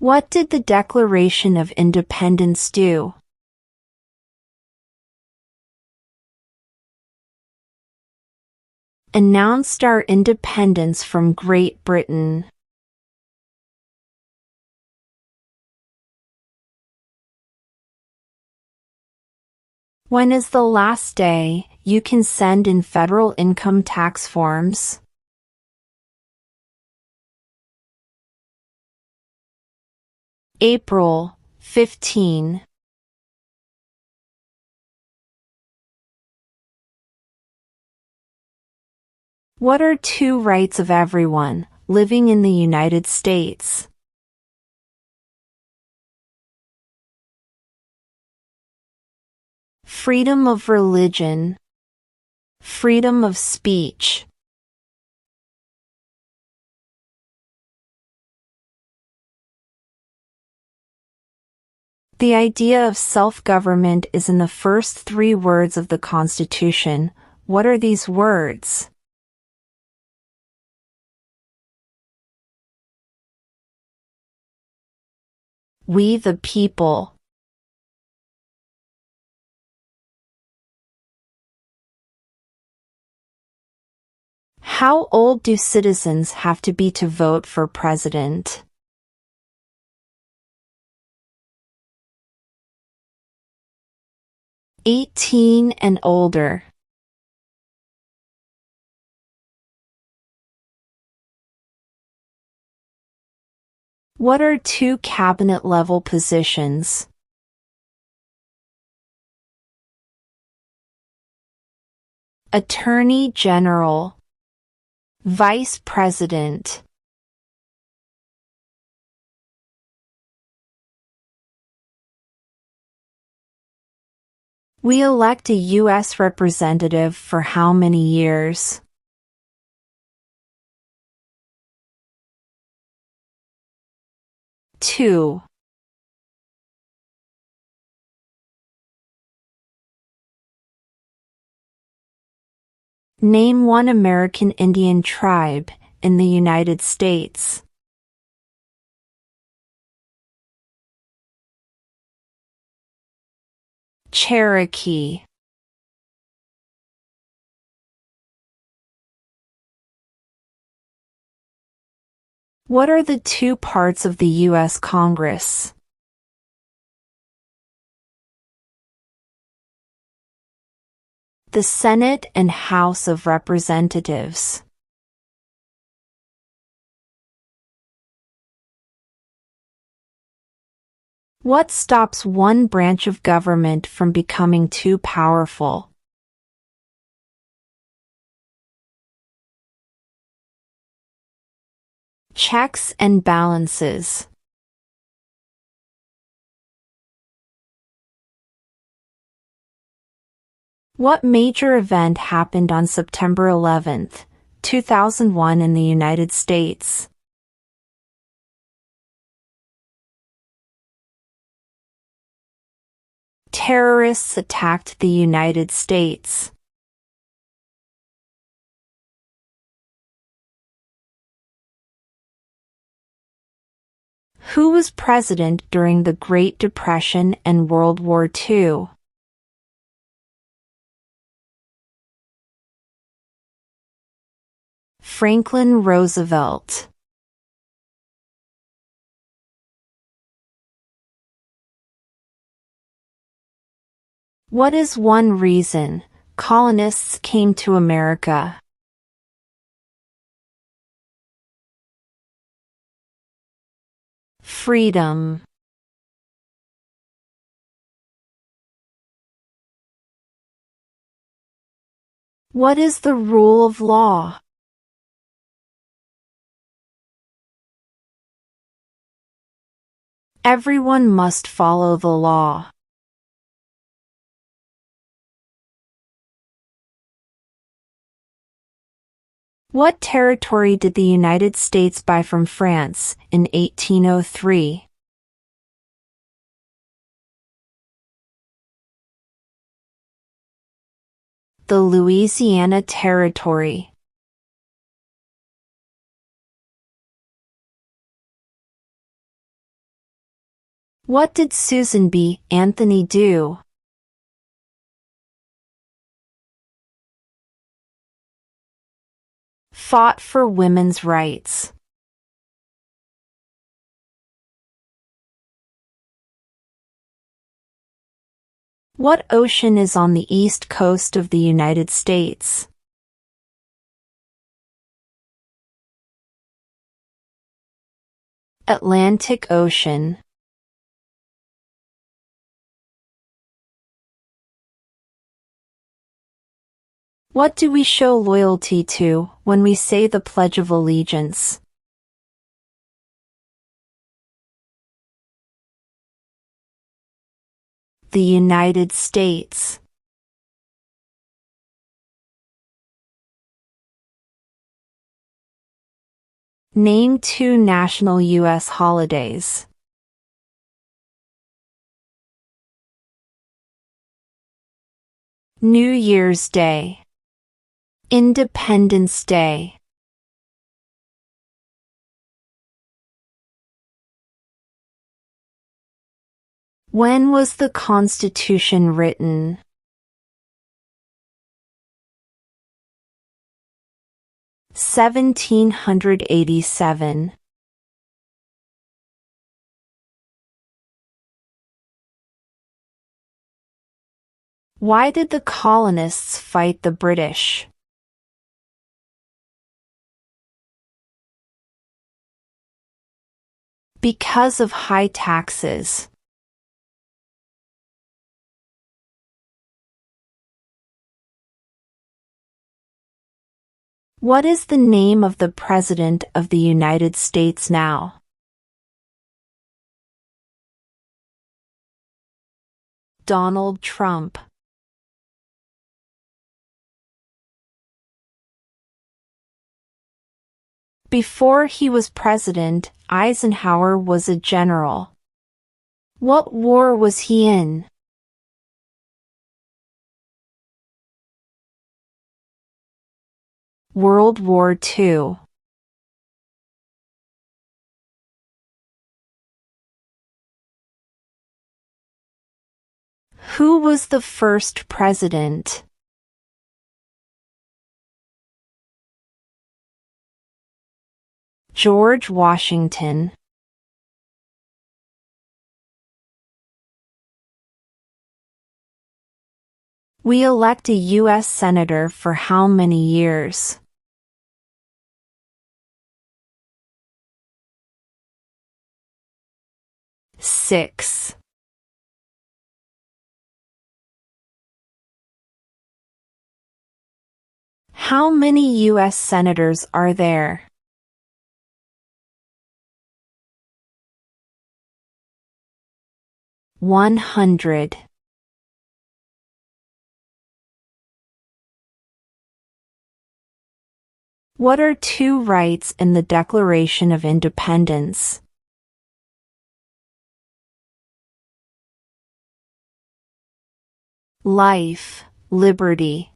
What did the Declaration of Independence do? Announced our independence from Great Britain. When is the last day you can send in federal income tax forms? April 15. What are two rights of everyone living in the United States? Freedom of religion, freedom of speech. The idea of self-government is in the first 3 words of the Constitution. What are these words? We the people. How old do citizens have to be to vote for president? "18 and older." What are 2 cabinet-level positions? Attorney General, Vice President. We elect a U.S. representative for how many years? Two. Name one American Indian tribe in the United States. Cherokee. What are the 2 parts of the U.S. Congress? The Senate and House of Representatives. What stops one branch of government from becoming too powerful? Checks and balances. What major event happened on September 11, 2001 in the United States? Terrorists attacked the United States. Who was president during the Great Depression and World War II? Franklin Roosevelt. What is one reason colonists came to America? Freedom. What is the rule of law? Everyone must follow the law. What territory did the United States buy from France in 1803? The Louisiana Territory. What did Susan B. Anthony do? Fought for women's rights. What ocean is on the east coast of the United States? Atlantic Ocean. What do we show loyalty to when we say the Pledge of Allegiance? The United States. Name 2 national U.S. holidays. New Year's Day. Independence Day. When was the Constitution written? 1787. Why did the colonists fight the British? Because of high taxes. What is the name of the President of the United States now? Donald Trump. Before he was president, Eisenhower was a general. What war was he in? World War II. Who was the first president? George Washington. We elect a U.S. Senator for how many years? Six. How many U.S. senators are there? 100. What are 2 rights in the Declaration of Independence? Life, liberty.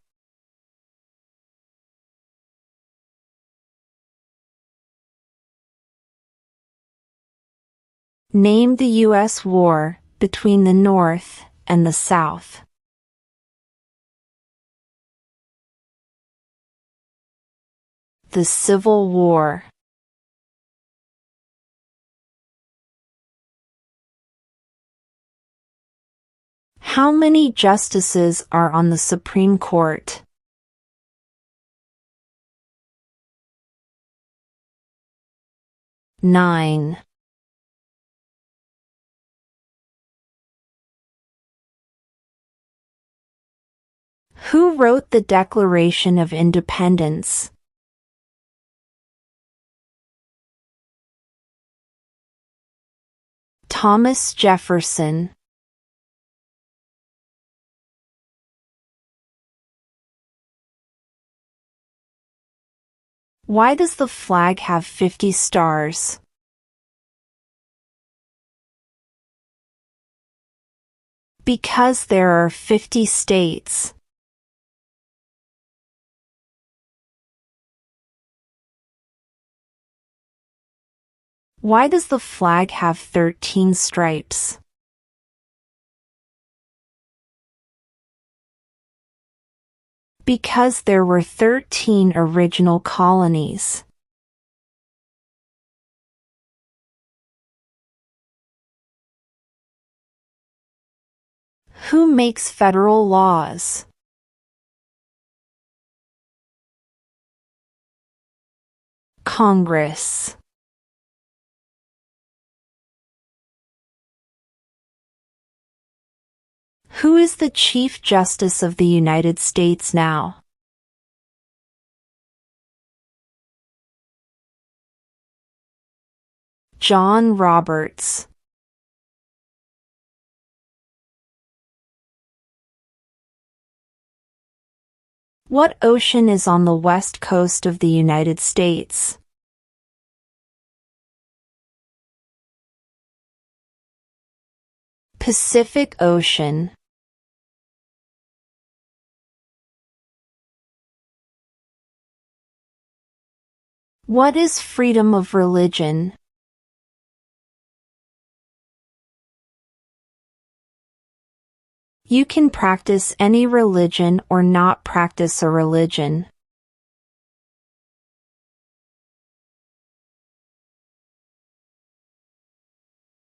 Name the U.S. war between the North and the South. The Civil War. How many justices are on the Supreme Court? 9. Who wrote the Declaration of Independence? Thomas Jefferson. Why does the flag have 50 stars? Because there are 50 states. Why does the flag have 13 stripes? Because there were 13 original colonies. Who makes federal laws? Congress. Who is the Chief Justice of the United States now? John Roberts. What ocean is on the west coast of the United States? Pacific Ocean. What is freedom of religion? You can practice any religion or not practice a religion.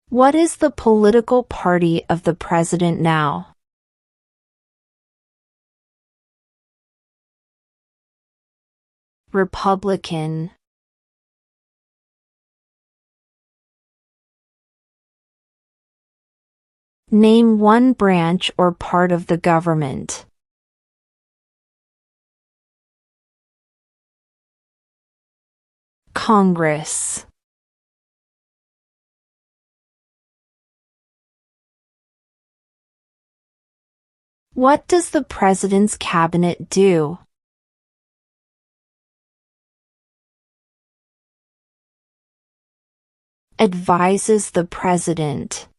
What is the political party of the president now? Republican. Name one branch or part of the government. Congress. What does the president's cabinet do? Advises the president.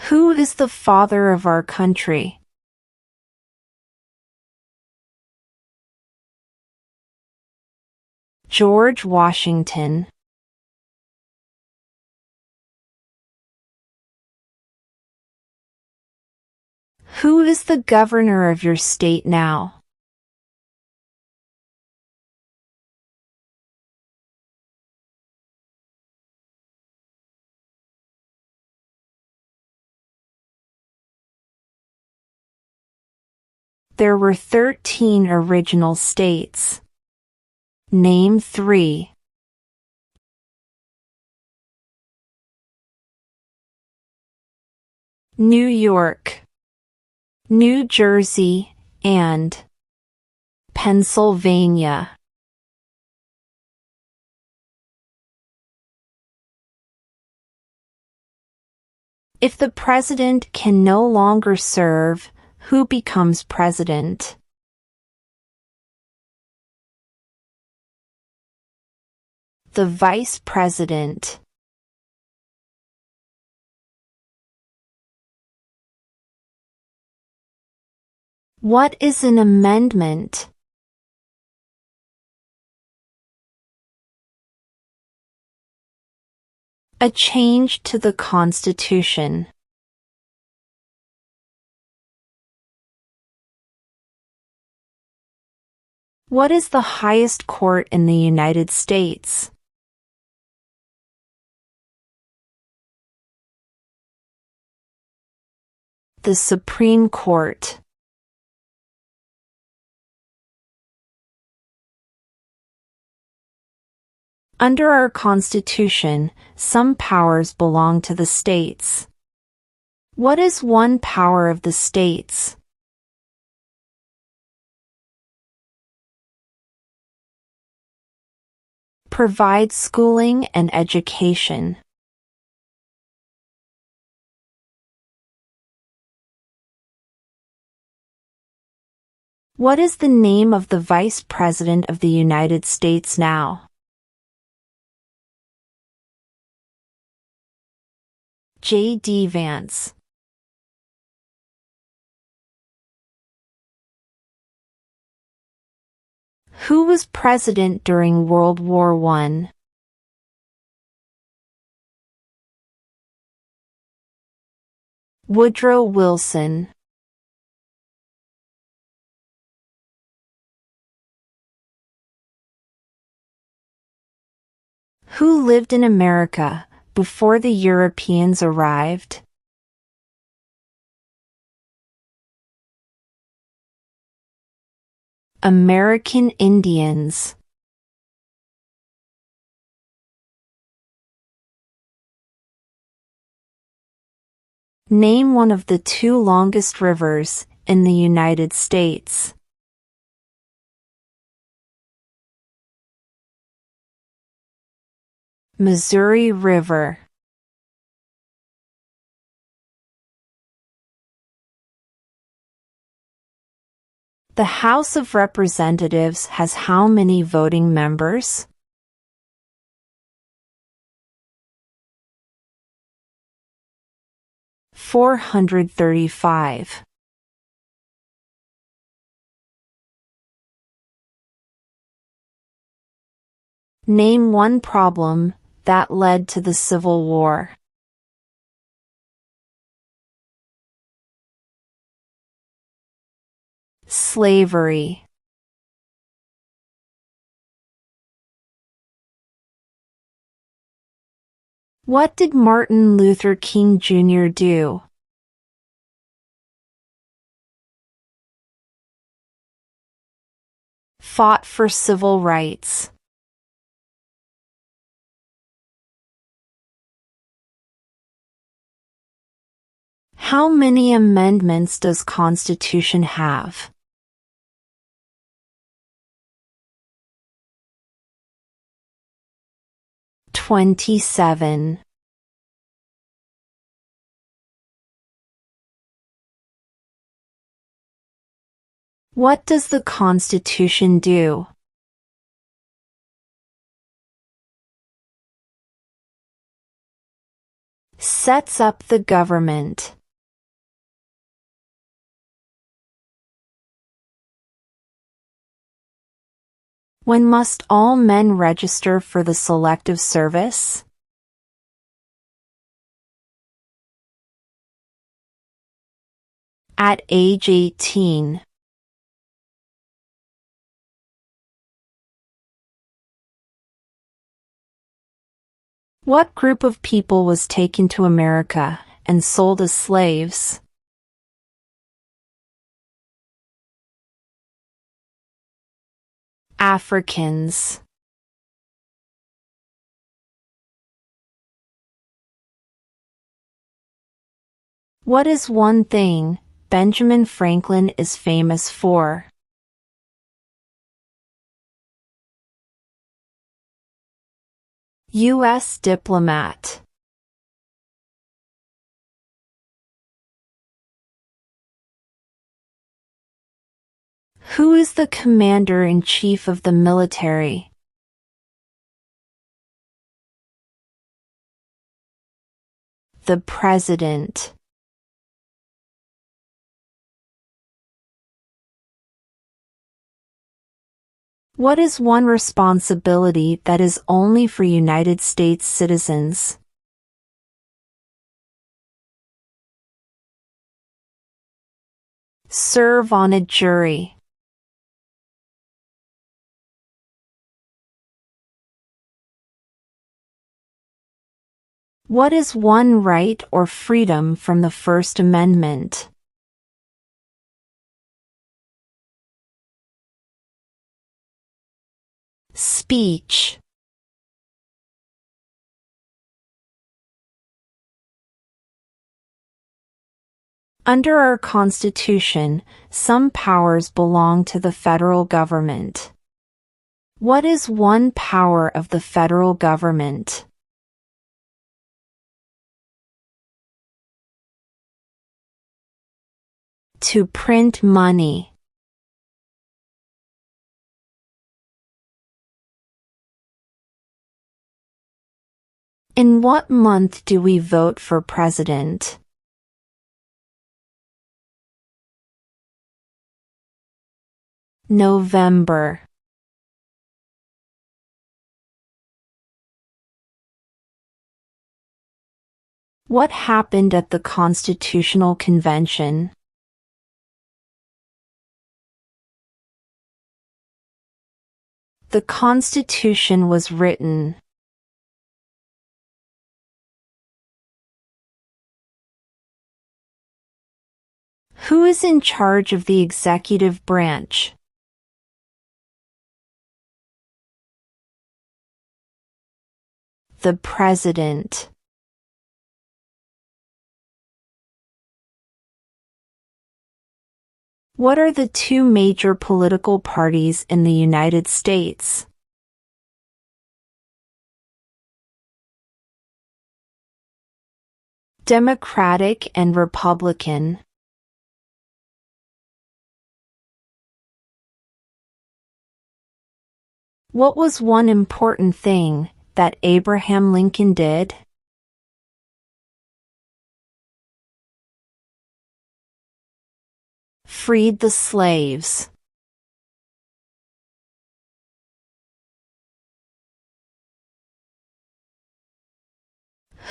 Who is the father of our country? George Washington. Who is the governor of your state now? There were 13 original states. Name 3. New York, New Jersey, and Pennsylvania. If the president can no longer serve, who becomes president? The vice president. What is an amendment? A change to the Constitution. What is the highest court in the United States? The Supreme Court. Under our Constitution, some powers belong to the states. What is one power of the states? Provide schooling and education. What is the name of the Vice President of the United States now? J.D. Vance. Who was president during World War I? Woodrow Wilson. Who lived in America before the Europeans arrived? American Indians. Name one of the two longest rivers in the United States. Missouri River. The House of Representatives has how many voting members? (435). Name one problem that led to the Civil War. Slavery. What did Martin Luther King Jr. do? Fought for civil rights. How many amendments does Constitution have? 27. What does the Constitution do? Sets up the government. When must all men register for the Selective Service? At age 18. What group of people was taken to America and sold as slaves? Africans. What is one thing Benjamin Franklin is famous for? U.S. diplomat. Who is the commander-in-chief of the military? The president. What is one responsibility that is only for United States citizens? Serve on a jury. What is one right or freedom from the First Amendment? Speech. Under our Constitution, some powers belong to the federal government. What is one power of the federal government? To print money. In what month do we vote for president? November. What happened at the Constitutional Convention? The Constitution was written. Who is in charge of the executive branch? The President. What are the two major political parties in the United States? Democratic and Republican. What was one important thing that Abraham Lincoln did? Freed the slaves.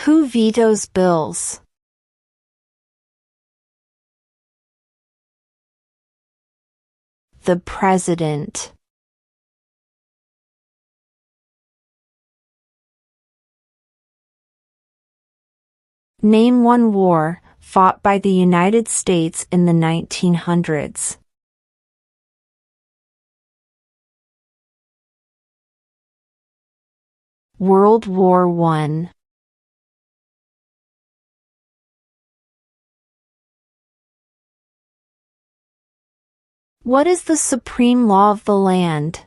Who vetoes bills? The President. Name one war fought by the United States in the 1900s. World War I. What is the supreme law of the land?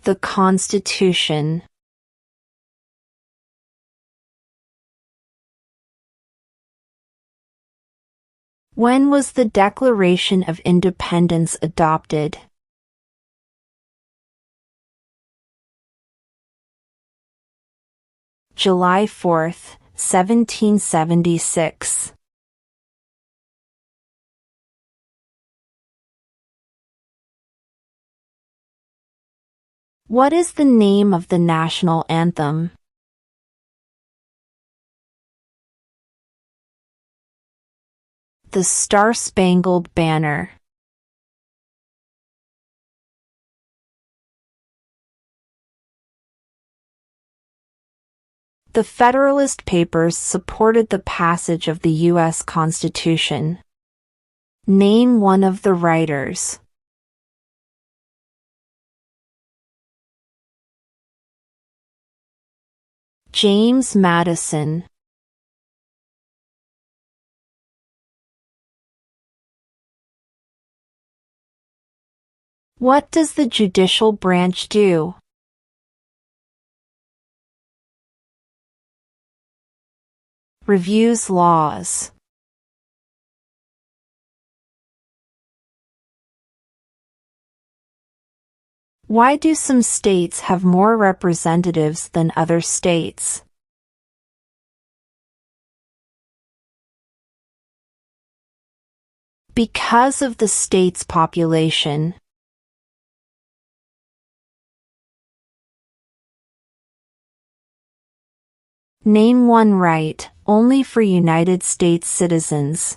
The Constitution. When was the Declaration of Independence adopted? July 4, 1776. What is the name of the national anthem? The Star-Spangled Banner. The Federalist Papers supported the passage of the U.S. Constitution. Name one of the writers. James Madison. What does the judicial branch do? Reviews laws. Why do some states have more representatives than other states? Because of the state's population. Name one right, only for United States citizens.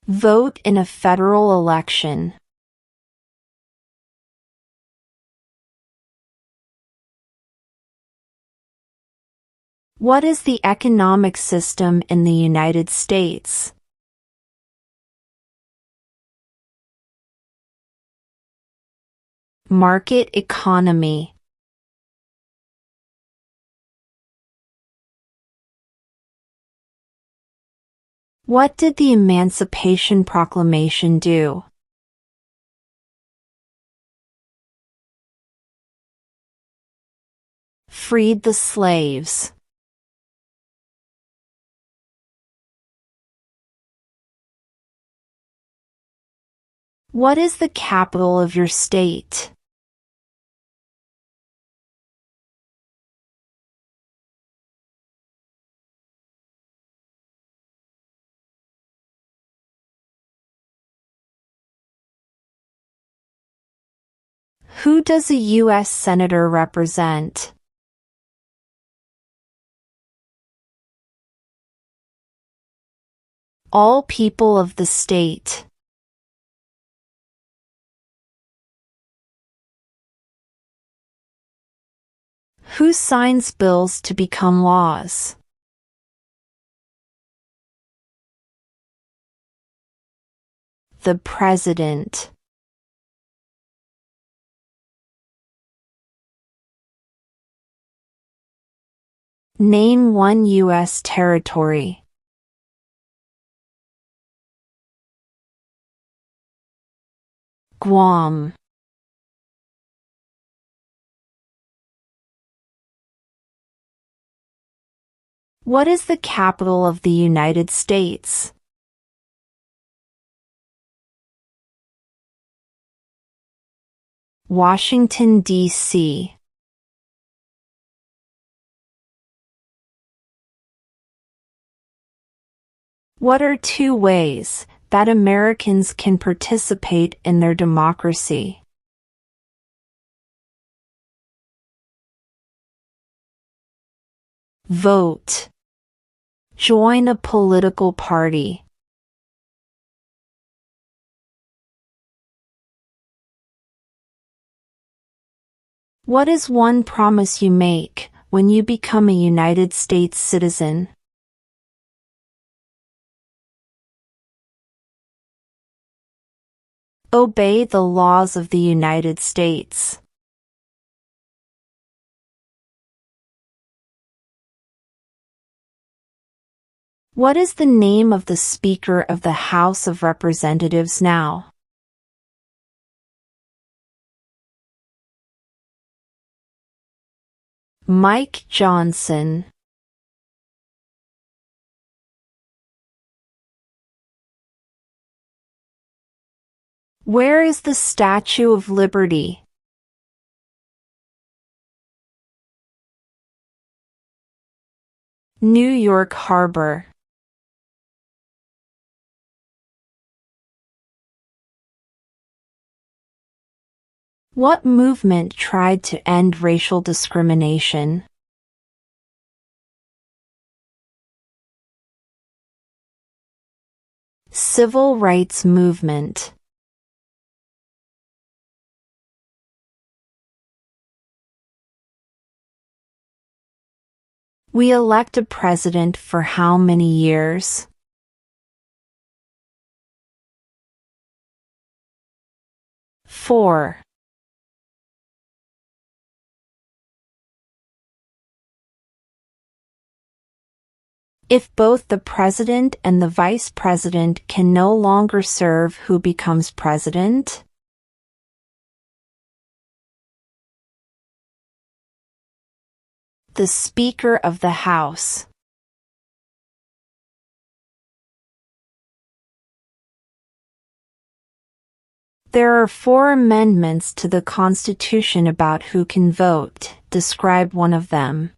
Vote in a federal election. What is the economic system in the United States? Market economy. What did the Emancipation Proclamation do? Freed the slaves. What is the capital of your state? Who does a U.S. Senator represent? All people of the state. Who signs bills to become laws? The President. Name one U.S. territory. Guam. What is the capital of the United States? Washington, D.C. What are two ways that Americans can participate in their democracy? Vote. Join a political party. What is one promise you make when you become a United States citizen? Obey the laws of the United States. What is the name of the Speaker of the House of Representatives now? Mike Johnson. Where is the Statue of Liberty? New York Harbor. What movement tried to end racial discrimination? Civil rights movement. We elect a president for how many years? 4. If both the president and the vice president can no longer serve, who becomes president? The Speaker of the House. There are 4 amendments to the Constitution about who can vote. Describe one of them.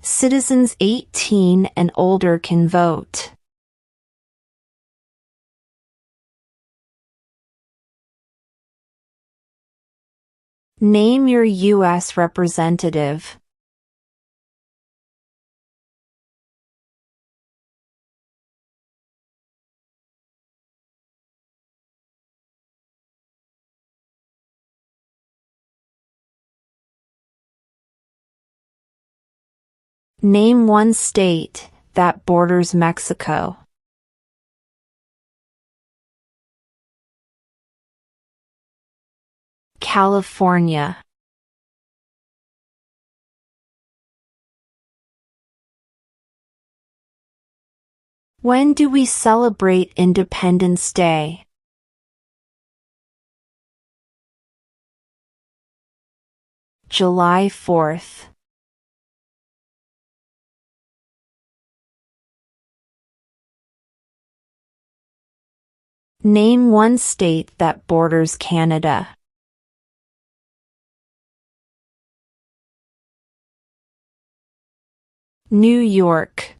Citizens 18 and older can vote. Name your U.S. representative. Name one state that borders Mexico. California. When do we celebrate Independence Day? July 4th. Name one state that borders Canada. New York.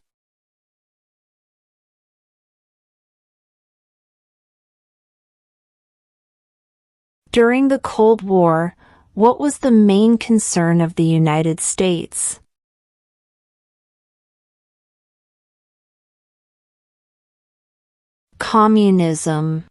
During the Cold War, what was the main concern of the United States? Communism.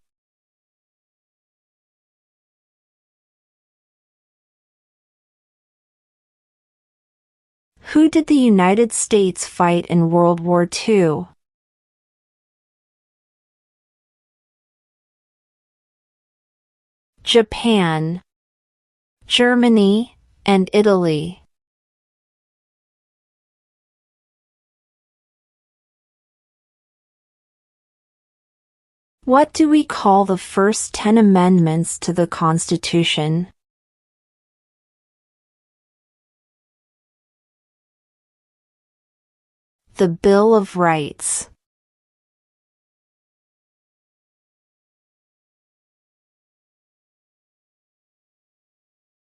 Who did the United States fight in World War II? Japan, Germany, and Italy. What do we call the first 10 amendments to the Constitution? The Bill of Rights.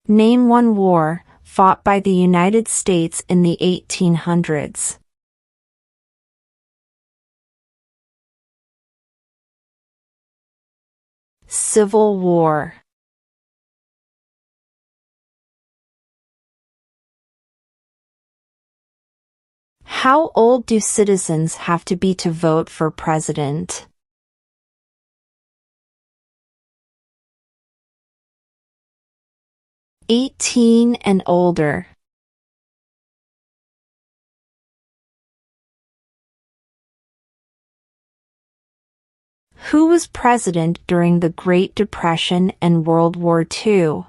Name one war fought by the United States in the 1800s. Civil War. How old do citizens have to be to vote for president? 18 and older. Who was president during the Great Depression and World War II?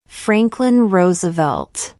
Franklin Roosevelt.